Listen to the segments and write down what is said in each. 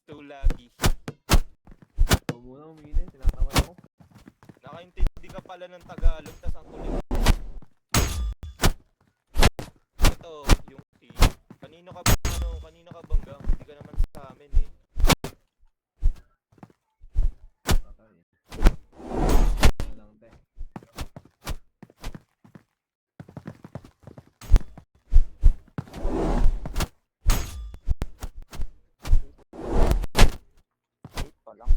too laggy. Huwag muna umiinin, tinatawad ako. Nakaintindi ka pala ng Tagalog, tas ang kulit. Ito, yung T. Kanino ka bang gang? Hindi ka naman sa amin eh. Patay. Walang te. Pa lang.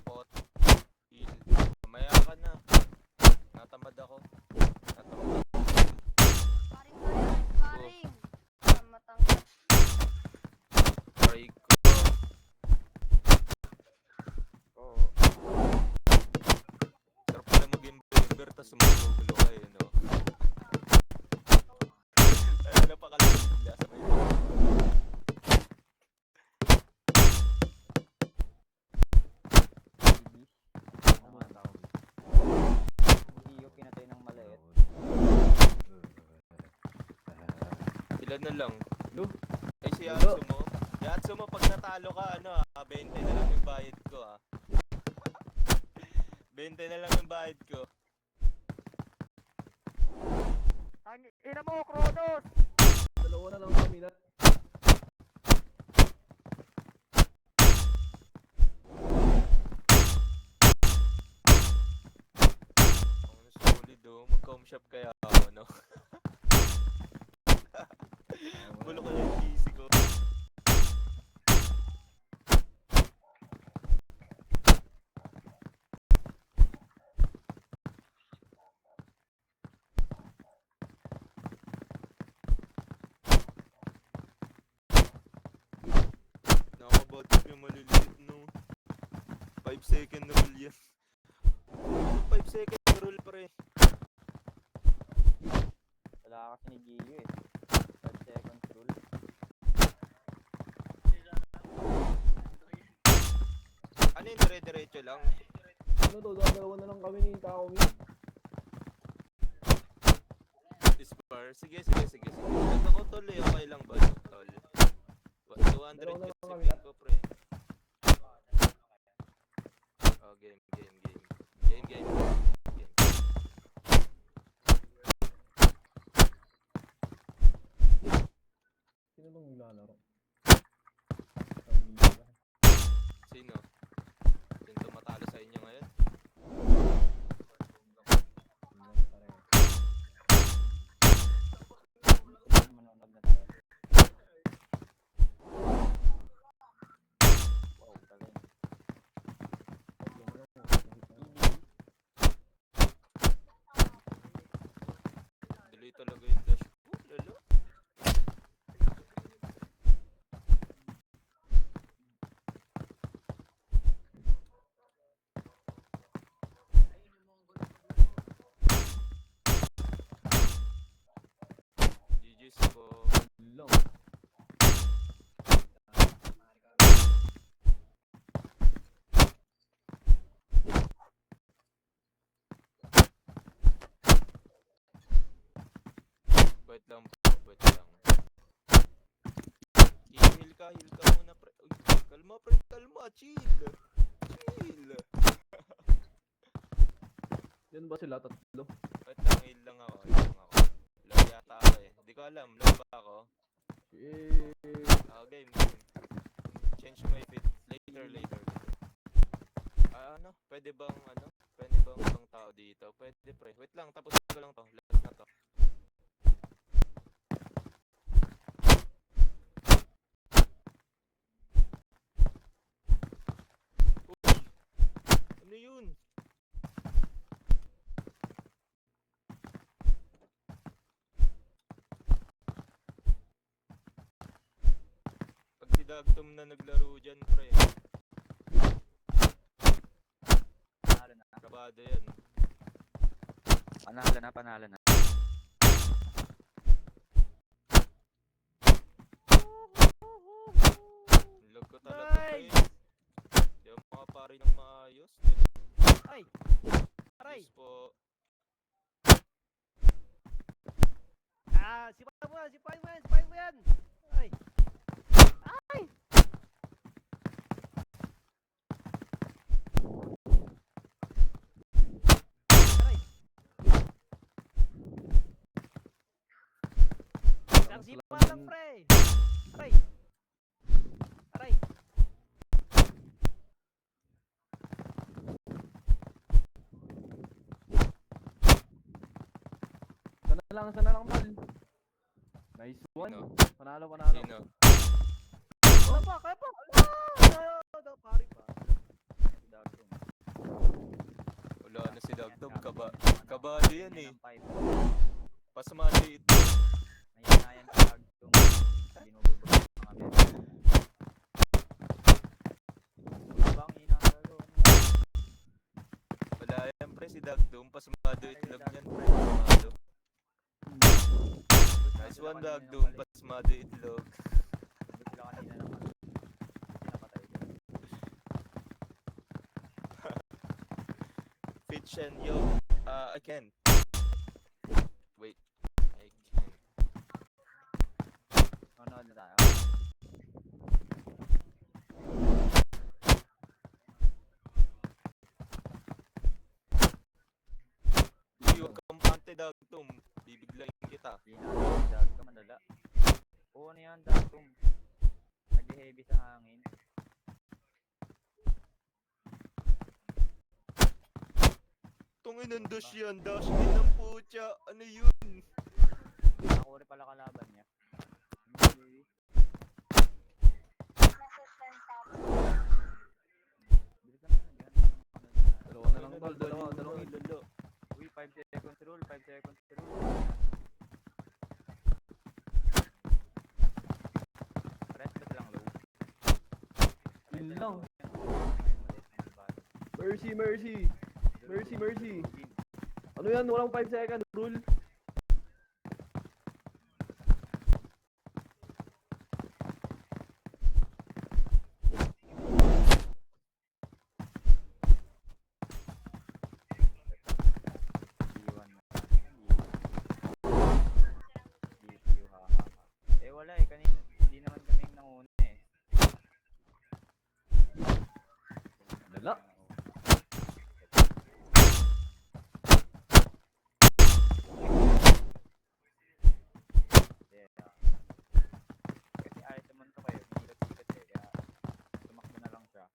Pot, il. Mamaya ka na. Natamad ako. Paring. Matangkad. Break ko. Oo. Sarap pala maging member, tas sumugulo kayo, no? Ay, napakalala sa may Naman ako. Hindi yung pinatay ng maliit. ilan na lang. Lo? Ay, si Lo? Yatsumo. Yatsumo, pag natalo ka, 20 na lang yung bayad ko, 20 na lang yung bayad ko. Ina mo, Kronos! Dalawa na lang kami na. Ang solid, mag-com shop kaya ako, no? Bulo ko yung PC ko. Nakakabot yung maliliit, no? 5-second rule yan. 5-second rule, pre. Wala kasi ni Gio eh. 5 seconds rule. Ano yung dire-diretso lang? Ano to, dalawa na lang kami ni Takumi. Dispar? Sige. Ito ko tol eh, okay lang ba? Tol. 200 Dalawa na lang kasi kami. pin ko, pre. Oh, game. Sino bang naglalaro? Sino? Sino tumatalo sa inyo ngayon? Manonood na tayo. Wow, galing. Tuloy talaga yung dash ko. Lalo. GG's po. Long. Wait lang. I-heal ka muna, pre. Uy, kalma, pre. Chill. Yan ba sila tatlo? Wait lang, heal lang ako. Low yata ako eh. Hindi ko alam, low ba ako? Game. Change my fit. Later. Pwede bang ibang tao dito? Pwede, pre. Wait lang, tapos ko lang to. Last na to. Uy! Ano yun? Pag si Dagtom na naglaro dyan, pre. Panalo na. Kabado yan. Panalo na. Lag ko talaga, pre. Di ako makapari ng maayos. Ay! Aray! Yes po. Sipahin mo yan, sipahin mo yan, sipahin mo yan! Ay! Ay! Aray! Isang sipa lang, pre! Aray! Aray! Sana lang, tol. Nice one. Sino? Panalo. Sino? Kaya pa, kaya pa. Pari pa. Wala na si Dagdog. Kabado yan eh. Pasmado ito. Nayanayan si Dagdong. Binubulbog ng mga members. Habang inakalo. Wala yan pre si Dagdog. Pasmado itlog niyan pre. Pasmado. Nice one Dagdog. Pasmado itlog. Sila kanina naman. Pinapatay ko. Fitch and yo. Again. Wait. I can. Manood na tayo. Uy, huwag kang pante Dagdog. Bibiglayin kita. Pinapatay ka madala. Oo na yan, Dagdong. Nag-heavy sa hangin. Tungin ng dash yan. Dash din ng putya. Ano yun? Nakuri pala kalaban niya. Bilis naman yan. Dalawa na lang, tol. Dalawang hit. Uy, 5 seconds rule, 5 seconds rule. Restless lang low. Yun lang. Mercy. Mercy. Ano yan? Walang 5 second rule. Eh wala eh, kanina hindi naman kami yung nanguna eh. Dala. Yeah. Kasi ayos naman to kayo, hilot-hilot eh, kaya tumakbo na lang siya.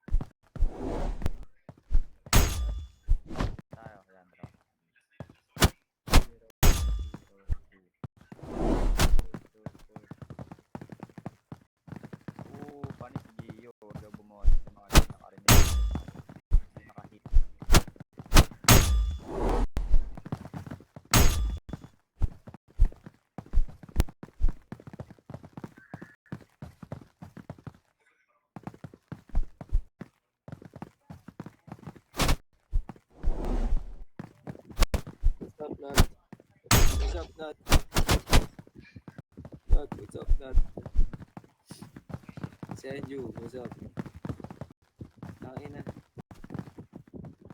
Tayo, yan bro. 0, 2. Panis si Gio, daw bumuhat sa mga nakarinig. Hindi nakahit. What's up, Nat? What's up, Nat? Send you, what's up? Tangin na.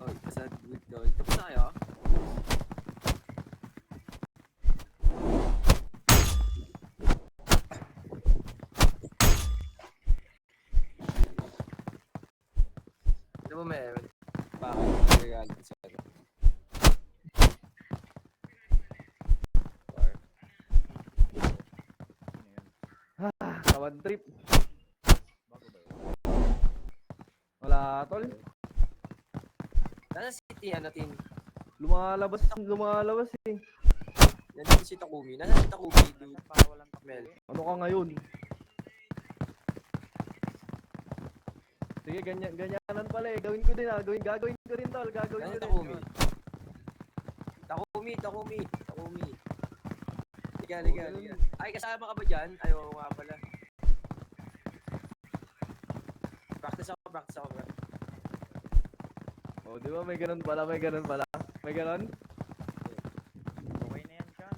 Oh, pasad good daw. Tapos na kayo? Ano mo meron? Bakit? Regalo sa ano? Kawan trip. Bago ba yun? Wala, tol. Nasa city, ano, team? Lumalabas eh. Nandito si Takumi. Nasa si Takumi, dude. Nasaan para walang Mel. takbo eh? Ano ka ngayon? Sige, ganyanan pala eh. Gagawin ko rin tol. Gagawin Nasa ko si rin. Takumi. Takumi. Liga. Ay, kasama ka ba dyan? Ay, oo nga pala. Practice ako, bro. Oh, di ba may ganun pala? May ganun? Okay na yan, Chan.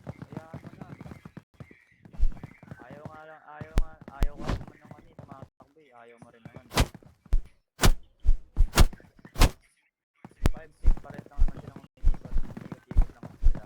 Hayaan mo na. Ayaw ka naman ng kanina, tumatakbo eh. Ayaw mo rin naman. 5-6, pares lang naman silang umiikot. Ikot-ikot lang sila.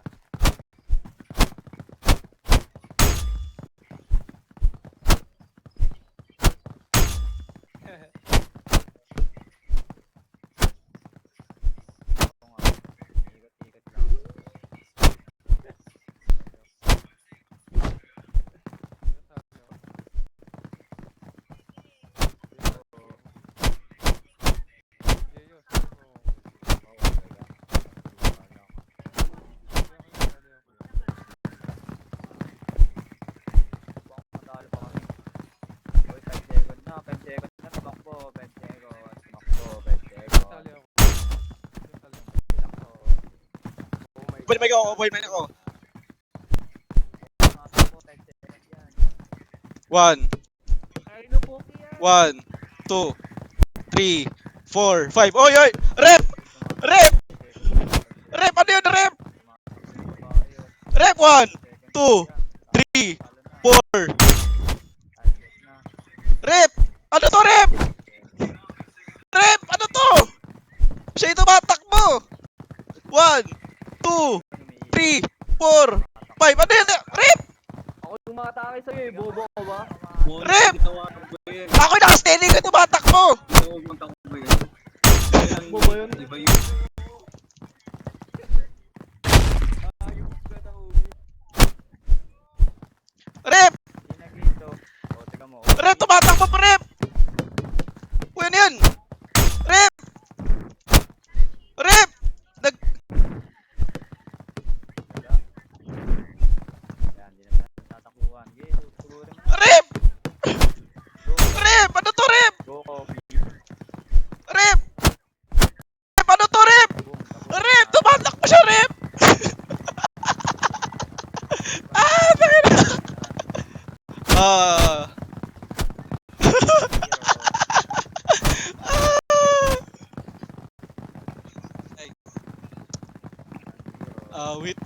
open mic ako, open mic ako. Makatakbo, 10 seconds yan. 1, Ay, no, Poki yan. 1, 2, 3, 4, 5. Oy, oy! Rep! Rep! Rep! Ano yun, rep? Rep! 1, 2, 3, 4. Rep! Ano to, rep? Rep! Ano to? Siya yung tumatakbo! 1, 2, 3, 4, 5. Ano yun? Rep! Ako yung makatake sa'yo eh, bobo ka ba? Rep! Ginawa ko ba yun? Ako yung nakasteady ko tumatakbo! Ginawa mo ko ba yun? Takbo ba yun? Di ba yun? Rep! Ginagito. O, tika mo. Rep! Tumatakbo pa, rep! Uy, ano yun? Rep! Rep! Nag... Yan, di na tatakbuhan. Sige, tutuloy mo na. Rep! Rep! Ano to, rep? Go, Coffee. Rep! Rep! Ano to, rep? Boom, takbo. Rep! Tumatakbo siya, rep! Ah! Bakit? Ah... Ay. Wait.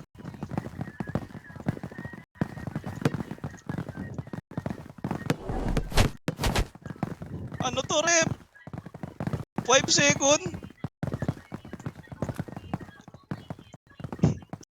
Ano to, rep? 5 second?